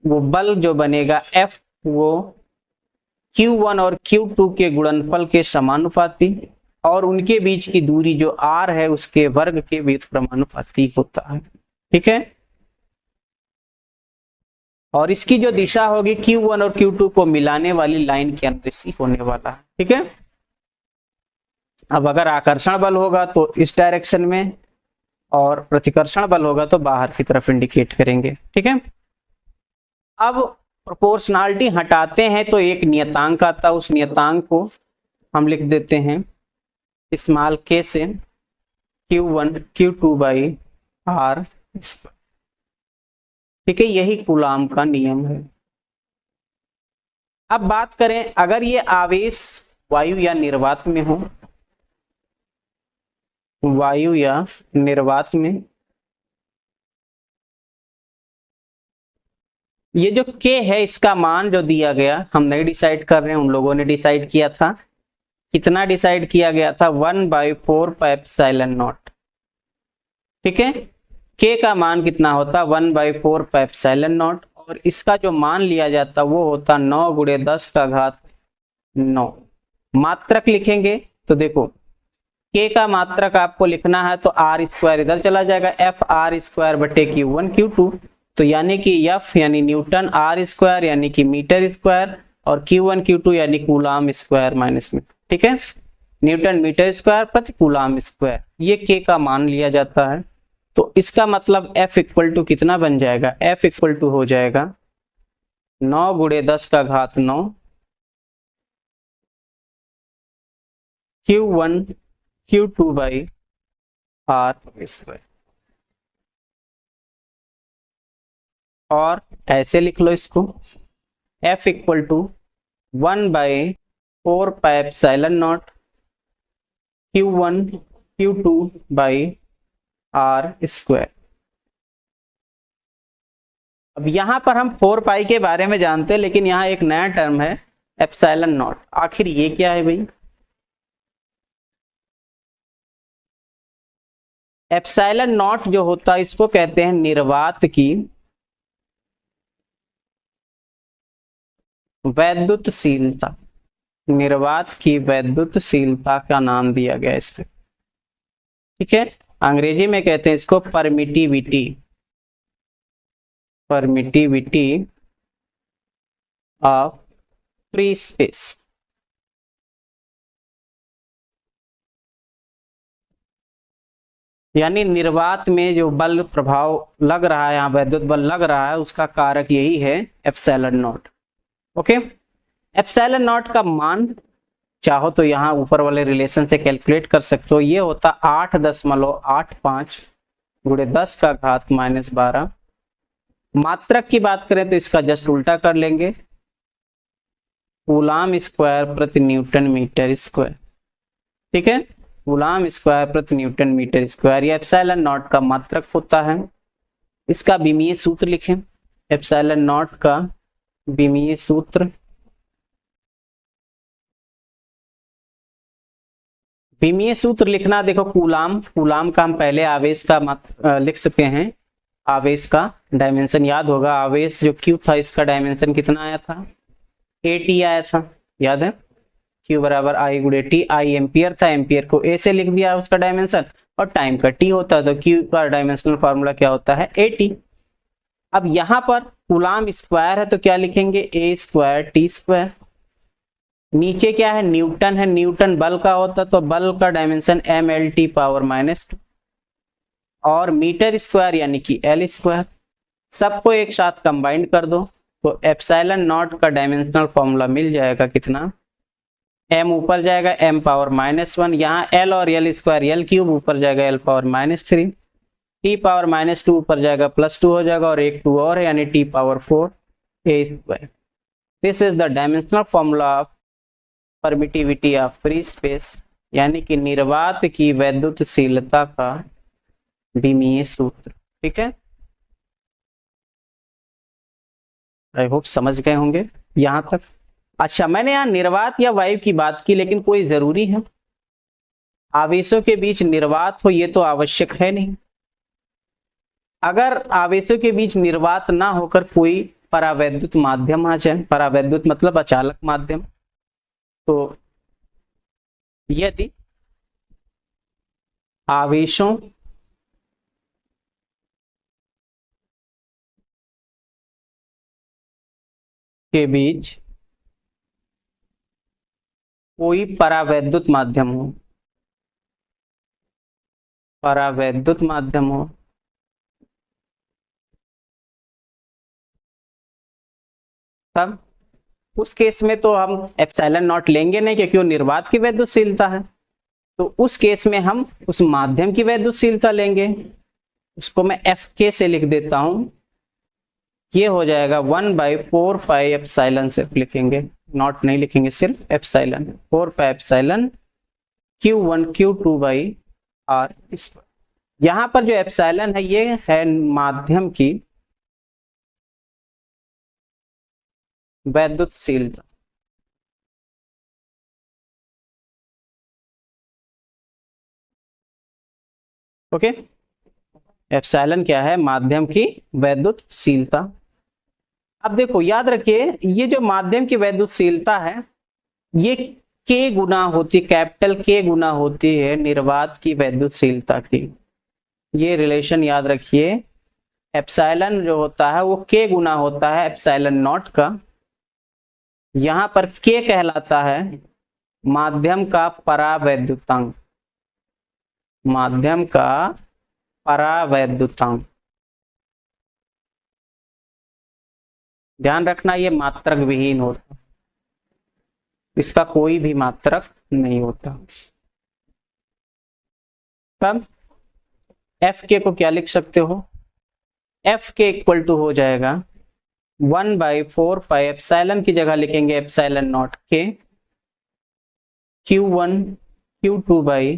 वो बल जो बनेगा F, वो Q1 और Q2 के गुणनफल के समानुपाती और उनके बीच की दूरी जो r है उसके वर्ग के व्युत्क्रमानुपाती होता है। ठीक है, और इसकी जो दिशा होगी Q1 और Q2 को मिलाने वाली लाइन के अनुदिशी होने वाला है। ठीक है, अब अगर आकर्षण बल होगा तो इस डायरेक्शन में और प्रतिकर्षण बल होगा तो बाहर की तरफ इंडिकेट करेंगे। ठीक है, अब प्रोपोर्शनलिटी हटाते हैं तो एक नियतांक आता है, उस नियतांक को हम लिख देते हैं स्मॉल k से Q1 Q2 बाई r। ठीक है, यही कूलाम का नियम है। अब बात करें अगर ये आवेश वायु या निर्वात में हो, वायु या निर्वात में, ये जो k है इसका मान जो दिया गया हम नहीं डिसाइड कर रहे हैं, उन लोगों ने डिसाइड किया था। कितना डिसाइड किया गया था? 1/4 एप्सिलॉन नॉट। ठीक है, k का मान कितना होता? 1/4 एप्सिलॉन नॉट, और इसका जो मान लिया जाता वो होता 9 गुणे 10 का घात 9। मात्रक लिखेंगे तो देखो k का मात्रक आपको लिखना है तो r स्क्वायर इधर चला जाएगा, f r स्क्वायर बटे Q1 Q2, तो यानी कि f यानी न्यूटन, r स्क्वायर यानी कि मीटर स्क्वायर, और Q1 Q2 यानी कूलाम स्क्वायर माइनस मीटर। ठीक है, न्यूटन मीटर स्क्वायर प्रति कूलाम स्क्वायर, ये k का मान लिया जाता है। तो इसका मतलब f इक्वल टू कितना बन जाएगा? f इक्वल टू हो जाएगा 9 गुणे 10 का घात 9 Q1 Q2 by r square. और ऐसे लिख लो इसको, f equal to 1/4 epsilon naught Q1 Q2 by r square. अब यहां पर हम 4 पाई के बारे में जानते हैं, लेकिन यहां एक नया टर्म है एप्सिलॉन नॉट। आखिर ये क्या है भाई? एप्सिलॉन नॉट जो होता है इसको कहते हैं निर्वात की वैद्युतशीलता। निर्वात की वैद्युतशीलता का नाम दिया गया इसको। ठीक है, अंग्रेजी में कहते हैं इसको permittivity, permittivity of free space. यानी निर्वात में जो बल प्रभाव लग रहा है, यहाँ वैद्युत बल लग रहा है, उसका कारक यही है epsilon not. Okay, epsilon not का मान चाहो तो यहाँ ऊपर वाले रिलेशन से कैलकुलेट कर सकते हो। ये होता 8.85 गुणे 10 का घात -12। मात्रक की बात करें तो इसका जस्ट उल्टा कर लेंगे, कूलाम स्क्वायर प्रति न्यूटन मीटर स्क्वायर। ठीक है, कूलाम स्क्वायर प्रति न्यूटन मीटर स्क्वायर, ये एप्सिलॉन नॉट का मात्रक होता है। इसका विमीय सूत्र लिखें, एप्सिलॉन नॉट का विमीय सूत्र, विमीय सूत्र लिखना, देखो कूलाम, कूलाम का हम पहले आवेश का लिख सकते हैं, आवेश का डायमेंशन याद होगा, आवेश जो क्यू था इसका डायमेंशन कितना आया था, AT आया था, याद है, Q बराबर I गुणे T, I एम्पियर था, एम्पियर को A से लिख दिया उसका डायमेंशन, और टाइम का T होता है, तो Q का डायमेंशनल फार्मूला क्या होता है, AT। अब यहाँ पर कूलाम स्क्वायर है तो क्या लिखेंगे, A स्क्वायर T स्क्वायर। नीचे क्या है, न्यूटन है, न्यूटन बल का होता तो बल का डायमेंशन mLT पावर -2, और मीटर स्क्वायर यानी कि L स्क्वायर। सबको एक साथ कंबाइंड कर दो तो एप्सिलॉन नॉट का डायमेंशनल फॉर्मूला मिल जाएगा कितना, m ऊपर जाएगा m पावर -1, यहाँ L और L स्क्वायर L क्यूब ऊपर जाएगा L पावर -3, T पावर -2 ऊपर जाएगा +2 हो जाएगा, और एक 2 और है यानी T power 4 A square. This is the dimensional formula of permittivity of free space, यानी कि निर्वात की वैद्युतशीलता का विमीय सूत्र। ठीक है, आई होप समझ गए होंगे यहां तक। अच्छा, मैंने यहाँ निर्वात या वायु की बात की, लेकिन कोई जरूरी है आवेशों के बीच निर्वात हो, ये तो आवश्यक है नहीं। अगर आवेशों के बीच निर्वात ना होकर कोई परावैद्युत माध्यम आ जाए, परावैद्युत मतलब अचालक माध्यम, तो यदि आवेशों के बीच कोई परावैद्युत माध्यम हो, परावैद्युत माध्यम हो, तब उस केस में तो हम एप्सिलॉन नॉट लेंगे नहीं, क्योंकि वो निर्वात की वैद्युतशीलता है। तो उस केस में हम उस माध्यम की वैद्युतशीलता लेंगे, उसको मैं FK से लिख देता हूं, ये हो जाएगा 1/4 पाई एप्सिलॉन, सिर्फ लिखेंगे, नॉट नहीं लिखेंगे, सिर्फ epsilon, 4 pi epsilon Q1 Q2 by R square. यहां पर जो एप्सिलॉन है ये है माध्यम की वैद्युतशीलता। ओके, एप्सिलॉन क्या है, माध्यम की वैद्युतशीलता। अब देखो याद रखिए, ये जो माध्यम की वैद्युतशीलता है ये K गुना होती, कैपिटल K गुना होती है निर्वात की वैद्युतशीलता की। ये रिलेशन याद रखिए, एप्सिलॉन जो होता है वो K गुना होता है एप्सिलॉन नॉट का। यहां पर K कहलाता है माध्यम का परावैद्युतांक, माध्यम का परावैद्युतांक। ध्यान रखना ये मात्रक विहीन होता, इसका कोई भी मात्रक नहीं होता। तब FK को क्या लिख सकते हो, FK इक्वल टू हो जाएगा 1/4 पाई, एप्सिलॉन की जगह लिखेंगे epsilon not K, Q1 Q2 by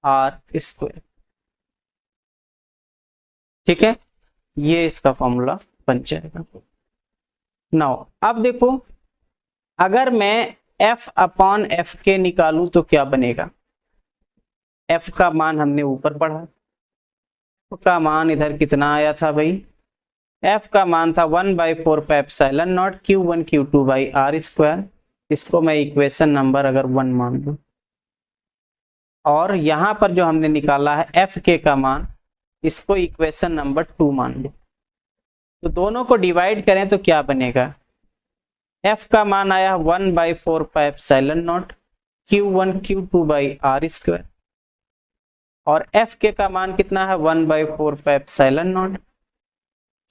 R square. ठीक है, ये इसका फॉर्मूला बन जाएगा। नाउ अब देखो, अगर मैं F/FK निकालूं तो क्या बनेगा, F का मान हमने ऊपर पढ़ा, F का मान इधर कितना आया था भाई, F का मान था 1/4 pi epsilon naught Q1 Q2 by R square. इसको मैं इक्वेशन नंबर अगर 1 मान लूं, और यहां पर जो हमने निकाला है FK का मान, इसको इक्वेशन नंबर 2 मान लो, तो दोनों को डिवाइड करें तो क्या बनेगा, F का मान आया 1/4 pi epsilon naught Q1 Q2 by R square, और एफ के का मान कितना है 1/4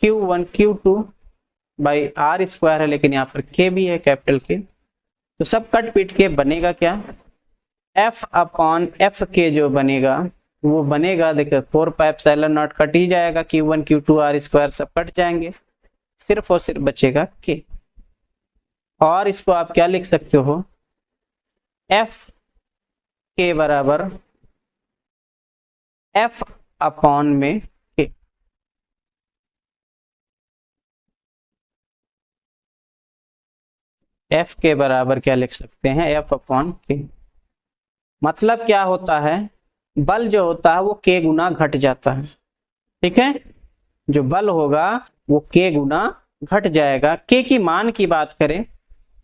Q1 Q2 by are square है, लेकिन यहाँ पर के भी है कैपिटल के, तो सब कट पीट के बनेगा क्या, एफ अपॉन एफ के जो बनेगा वो बनेगा, देखो 4πε0 कट ही जाएगा, Q1 Q2 आर स्क्वायर सब कट जाएंगे, सिर्फ और सिर्फ बचेगा के। और इसको आप क्या लिख सकते हो, एफ के बराबर एफ अपॉन में के। एफ के बराबर क्या लिख सकते हैं, एफ अपॉन के। मतलब क्या होता है, बल जो होता है वो के गुना घट जाता है, ठीक है, जो बल होगा वो के गुना घट जाएगा। के की मान की बात करें,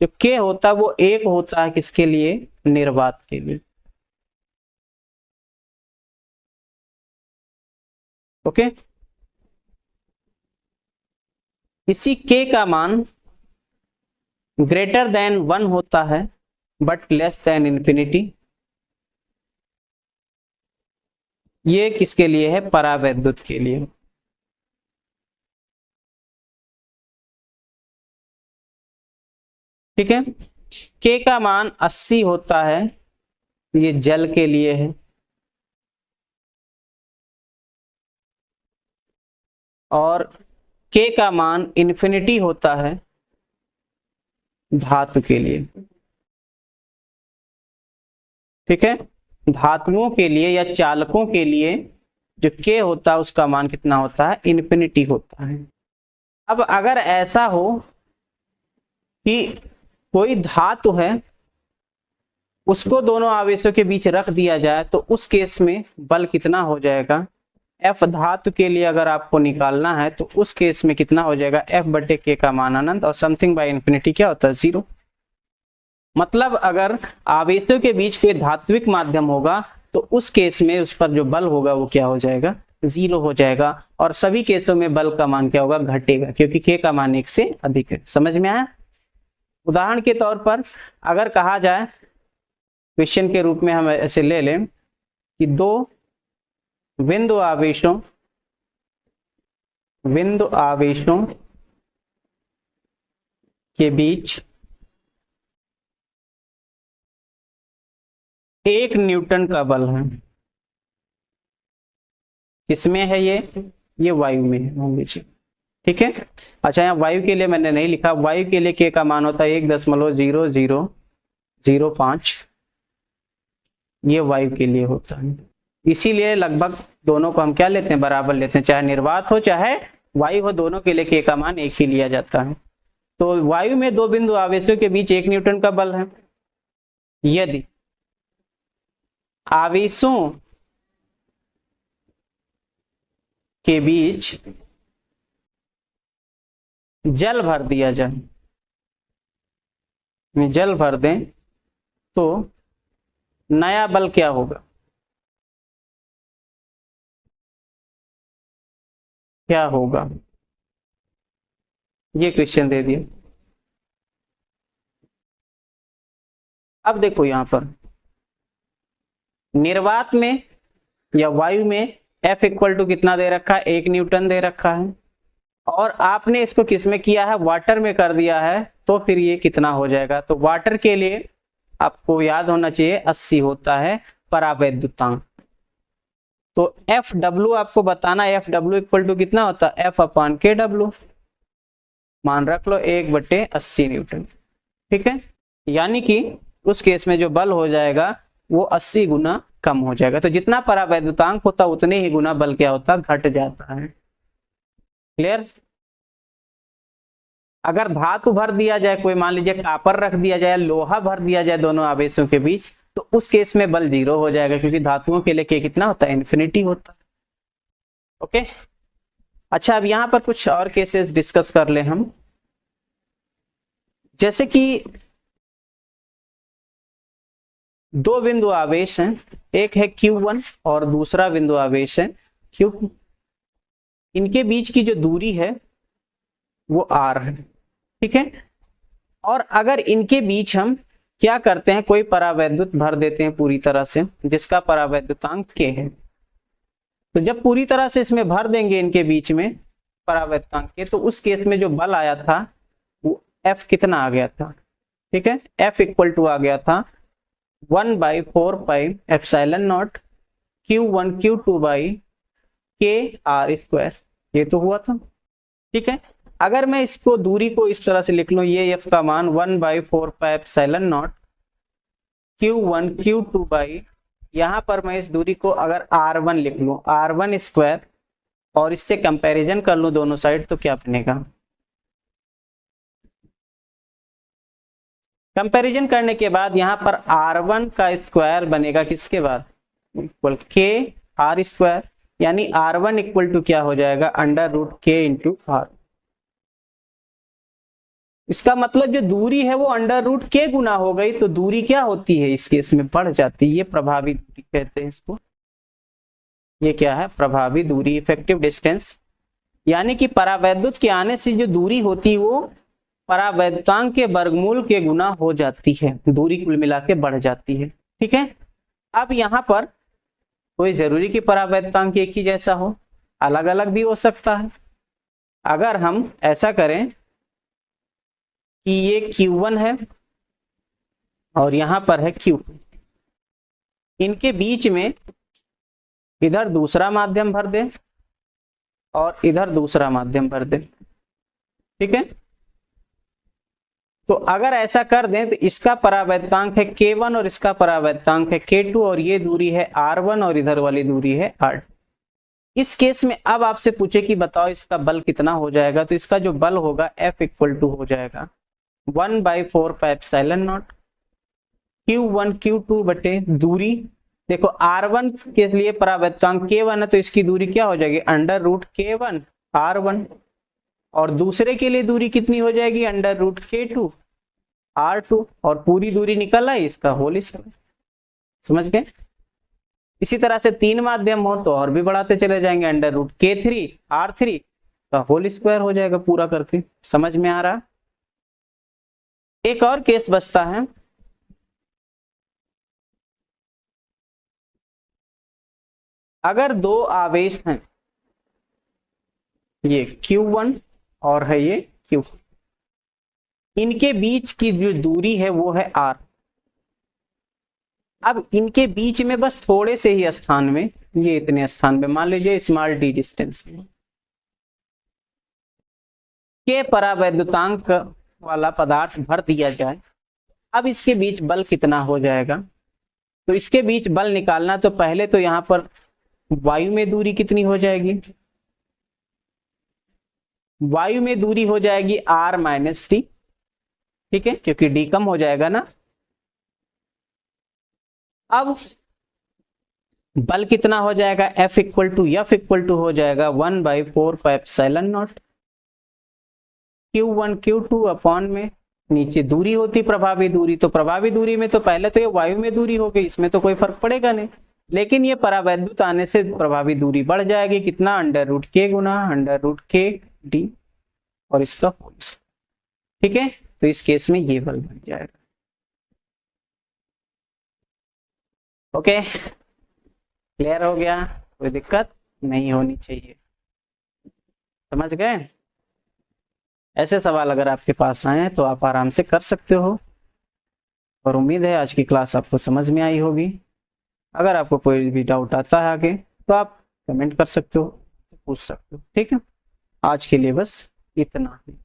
जो के होता है वो एक होता है किसके लिए, निर्वात के लिए, ओके। इसी के का मान ग्रेटर देन 1 होता है बट लेस देन इंफिनिटी, ये किसके लिए है, परावैद्युत के लिए, ठीक है। के का मान 80 होता है, ये जल के लिए है, और के का मान इंफिनिटी होता है धातु के लिए, ठीक है। धातुओं के लिए या चालकों के लिए जो के होता है उसका मान कितना होता है, इंफिनिटी होता है। अब अगर ऐसा हो कि कोई धातु है उसको दोनों आवेशों के बीच रख दिया जाए, तो उस केस में बल कितना हो जाएगा, एफ धातु के लिए अगर आपको निकालना है तो उस केस में कितना हो जाएगा, एफ बटे के का मान अनंत और समथिंग बाय इंफिनिटी क्या होता है, 0। मतलब अगर आवेशों के बीच कोई धात्विक माध्यम होगा तो उस केस में उस पर जो बल होगा वो क्या हो जाएगा, 0 हो जाएगा। और सभी केसों में बल का मान क्या होगा, घटेगा, क्योंकि के का मान 1 से अधिक है। समझ में आया। उदाहरण के तौर पर अगर कहा जाए, क्वेश्चन के रूप में हम ऐसे ले लें कि दो बिंदु आवेशों के बीच 1 न्यूटन का बल है, किसमें है ये वायु में है, मान लीजिए, ठीक है। अच्छा, यहाँ वायु के लिए मैंने नहीं लिखा, वायु के लिए के का मान होता है 1.0005, ये वायु के लिए होता है। इसीलिए लगभग दोनों को हम क्या लेते हैं, बराबर लेते हैं, चाहे निर्वात हो चाहे वायु हो, दोनों के लिए के का मान 1 ही लिया जाता है। तो वायु में दो बिंदु आवेशों के बीच 1 न्यूटन का बल है। यदि आवेशों के बीच जल भर दिया जाए, जल भर दें, तो नया बल क्या होगा, क्या होगा, ये क्वेश्चन दे दिया। अब देखो यहां पर निर्वात में या वायु में F इक्वल टू कितना दे रखा है, 1 न्यूटन दे रखा है, और आपने इसको किस में किया है, वाटर में कर दिया है, तो फिर ये कितना हो जाएगा। तो वाटर के लिए आपको याद होना चाहिए 80 होता है परावैद्युतांक। तो FW आपको बताना, FW इक्वल टू कितना होता है, F अपॉन KW, मान रख लो 1/80 न्यूटन, ठीक है। यानी कि उस केस में जो बल हो जाएगा वो 80 गुना कम हो जाएगा। तो जितना परावैद्युतांक होता उतने ही गुना बल क्या होता, घट जाता है। क्लियर। अगर धातु भर दिया जाए, कोई मान लीजिए कापर रख दिया जाए, लोहा भर दिया जाए दोनों आवेशों के बीच, तो उस केस में बल 0 हो जाएगा, क्योंकि धातुओं के लिए के कितना होता है, इन्फिनिटी होता है। ओके। अच्छा, अब यहां पर कुछ और केसेस डिस्कस कर ले हम। जैसे कि दो बिंदु आवेश हैं, एक है Q1 और दूसरा बिंदु आवेश है Q2। इनके बीच की जो दूरी है वो R है, ठीक है। और अगर इनके बीच हम क्या करते हैं, कोई परावैद्युत भर देते हैं पूरी तरह से, जिसका परावैद्युतांक K है। तो जब पूरी तरह से इसमें भर देंगे इनके बीच में परावैद्युतांक के, तो उस केस में जो बल आया था वो F कितना आ गया था, ठीक है, F इक्वल टू आ गया था 1/4πε0 Q1 Q2 बाई KR²। ये तो हुआ था, ठीक है। अगर मैं इसको दूरी को इस तरह से लिख लूं, ये F का मान 1/4πε0 Q1 Q2 बाई, यहां पर मैं इस दूरी को अगर R1 लिख लूं, R1², और इससे कंपैरिजन कर लूं दोनों साइड, तो क्या बनेगा? कंपैरिजन करने के बाद यहां पर R1 का स्क्वायर बनेगा किसके बाद? इक्वल KR², यानी R1 इक्वल टू क्या हो जाएगा? √K × R। इसका मतलब जो दूरी है वो √K गुना हो गई, तो दूरी क्या होती है इस केस में? बढ़ जाती है। ये प्रभावी दूरी कहते हैं इसको। ये क्या है? प्रभावी दूरी, इफेक्टिव डिस्टेंस। यानी कि परावैद्युत के आने से जो दूरी होती है वो परावैद्युतांक के वर्गमूल के गुना हो जाती है, दूरी कुल मिला के बढ़ जाती है, ठीक है। अब यहाँ पर कोई जरूरी कि परावैद्युतांक एक ही जैसा हो, अलग अलग भी हो सकता है। अगर हम ऐसा करें कि ये Q1 है और यहां पर है Q2, इनके बीच में इधर दूसरा माध्यम भर दे और इधर दूसरा माध्यम भर दे, ठीक है। तो अगर ऐसा कर दें तो इसका परावैद्युतांक है K1 और इसका परावैद्युतांक है K2, और ये दूरी है R1 और इधर वाली दूरी है R2। इस केस में अब आपसे पूछे कि बताओ इसका बल कितना हो जाएगा, तो इसका जो बल होगा F इक्वल टू हो जाएगा 1/4πε0 Q1 Q2 बटे दूरी। देखो R1 के लिए परावैद्युतांक K1 है, तो इसकी दूरी क्या हो जाएगी? √K1 R1, और दूसरे के लिए दूरी कितनी हो जाएगी? √K2 R2, और पूरी दूरी निकल आई इसका होल स्क्वायर। समझ गए? इसी तरह से 3 माध्यम हो तो और भी बढ़ाते चले जाएंगे, √K3 R3 का होल स्क्वायर हो जाएगा पूरा करके। समझ में आ रहा? एक और केस बचता है, अगर दो आवेश हैं, ये Q1 और है ये Q, इनके बीच की जो दूरी है वो है R। अब इनके बीच में बस थोड़े से ही स्थान में, ये इतने स्थान में, मान लीजिए स्मॉल d डिस्टेंस में, के परावैद्युतांक वाला पदार्थ भर दिया जाए। अब इसके बीच बल कितना हो जाएगा? तो इसके बीच बल निकालना, तो पहले तो यहां पर वायु में दूरी कितनी हो जाएगी? वायु में दूरी हो जाएगी R - d, ठीक है, क्योंकि d कम हो जाएगा ना। अब बल कितना हो जाएगा? F इक्वल टू हो जाएगा 1/4πε0 Q1 Q2 अपॉन में, नीचे दूरी होती प्रभावी दूरी, तो प्रभावी दूरी में तो पहले तो ये वायु में दूरी हो गई, इसमें तो कोई फर्क पड़ेगा नहीं, लेकिन ये परावैद्युत आने से प्रभावी दूरी बढ़ जाएगी। कितना? √K गुना √KD और इसका होल स्क्वायर, ठीक है। तो इस केस में ये बल बन जाएगा। ओके, क्लियर हो गया? कोई दिक्कत नहीं होनी चाहिए। समझ गए? ऐसे सवाल अगर आपके पास आए तो आप आराम से कर सकते हो, और उम्मीद है आज की क्लास आपको समझ में आई होगी। अगर आपको कोई भी डाउट आता है आगे तो आप कमेंट कर सकते हो, पूछ सकते हो, ठीक है। आज के लिए बस इतना ही।